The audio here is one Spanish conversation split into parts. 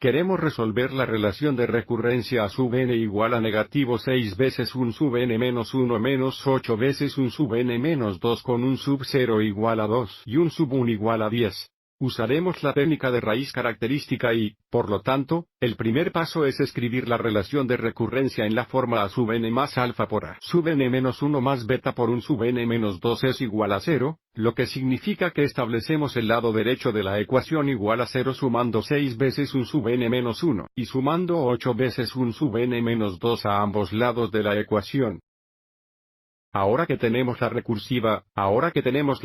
Queremos resolver la relación de recurrencia a sub n igual a negativo 6 veces un sub n menos 1 menos 8 veces un sub n menos 2 con un sub 0 igual a 2 y un sub 1 igual a 10. Usaremos la técnica de raíz característica y, por lo tanto, el primer paso es escribir la relación de recurrencia en la forma a sub n más alfa por a sub n menos 1 más beta por un sub n menos 2 es igual a 0, lo que significa que establecemos el lado derecho de la ecuación igual a 0 sumando 6 veces un sub n menos 1 y sumando 8 veces un sub n menos 2 a ambos lados de la ecuación. Ahora que tenemos la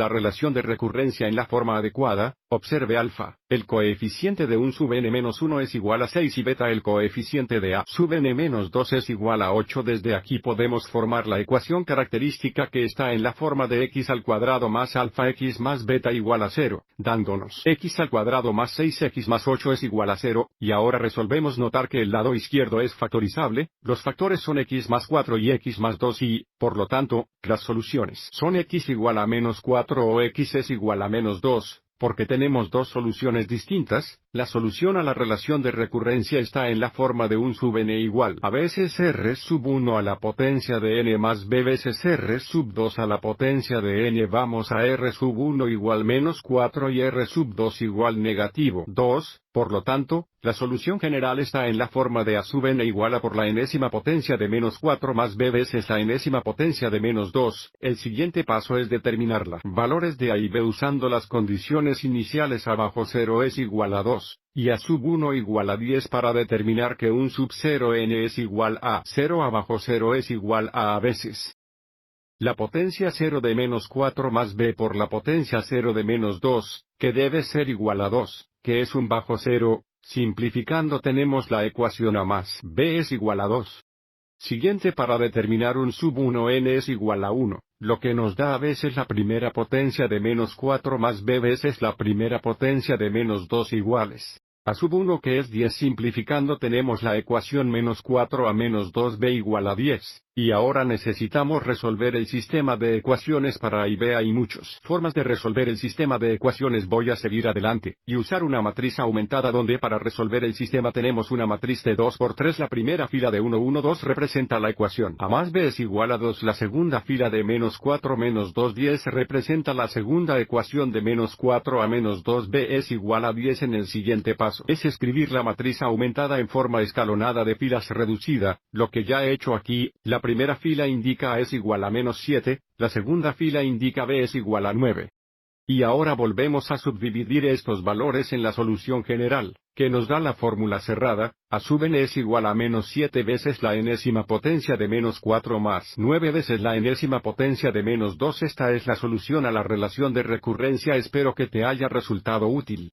relación de recurrencia en la forma adecuada, observe alfa, el coeficiente de un sub n-1 es igual a 6 y beta el coeficiente de a sub n-2 es igual a 8. Desde aquí podemos formar la ecuación característica que está en la forma de x al cuadrado más alfa x más beta igual a 0, dándonos x al cuadrado más 6x más 8 es igual a 0, y ahora resolvemos notar que el lado izquierdo es factorizable, los factores son x más 4 y x más 2 y, por lo tanto, las soluciones son x igual a menos 4 o x es igual a menos 2, porque tenemos dos soluciones distintas. La solución a la relación de recurrencia está en la forma de un sub n igual a veces r sub 1 a la potencia de n más b veces r sub 2 a la potencia de n. Vamos a r sub 1 igual menos 4 y r sub 2 igual negativo 2, por lo tanto, la solución general está en la forma de a sub n igual a por la enésima potencia de menos 4 más b veces la enésima potencia de menos 2. El siguiente paso es determinarla. Valores de a y b usando las condiciones iniciales a bajo 0 es igual a 2. Y a sub 1 igual a 10 para determinar que un sub 0 n es igual a 0 abajo 0 es igual a veces la potencia 0 de menos 4 más b por la potencia 0 de menos 2, que debe ser igual a 2, que es un bajo 0, simplificando tenemos la ecuación a más b es igual a 2. Siguiente para determinar un sub 1 n es igual a 1, lo que nos da a veces la primera potencia de menos 4 más b veces la primera potencia de menos 2 iguales a sub 1 que es 10. Simplificando tenemos la ecuación menos 4 a menos 2b igual a 10. Y ahora necesitamos resolver el sistema de ecuaciones para a y b. Hay muchas formas de resolver el sistema de ecuaciones. Voy a seguir adelante y usar una matriz aumentada donde para resolver el sistema tenemos una matriz de 2 por 3. La primera fila de 1, 1, 2 representa la ecuación a más b es igual a 2. La segunda fila de menos 4 menos 2, 10 representa la segunda ecuación de menos 4 a menos 2b es igual a 10. En el siguiente paso es escribir la matriz aumentada en forma escalonada de filas reducida, lo que ya he hecho aquí. La primera fila indica a es igual a menos 7, la segunda fila indica b es igual a 9. Y ahora volvemos a subdividir estos valores en la solución general, que nos da la fórmula cerrada, a sub n es igual a menos 7 veces la enésima potencia de menos 4 más 9 veces la enésima potencia de menos 2. Esta es la solución a la relación de recurrencia. Espero que te haya resultado útil.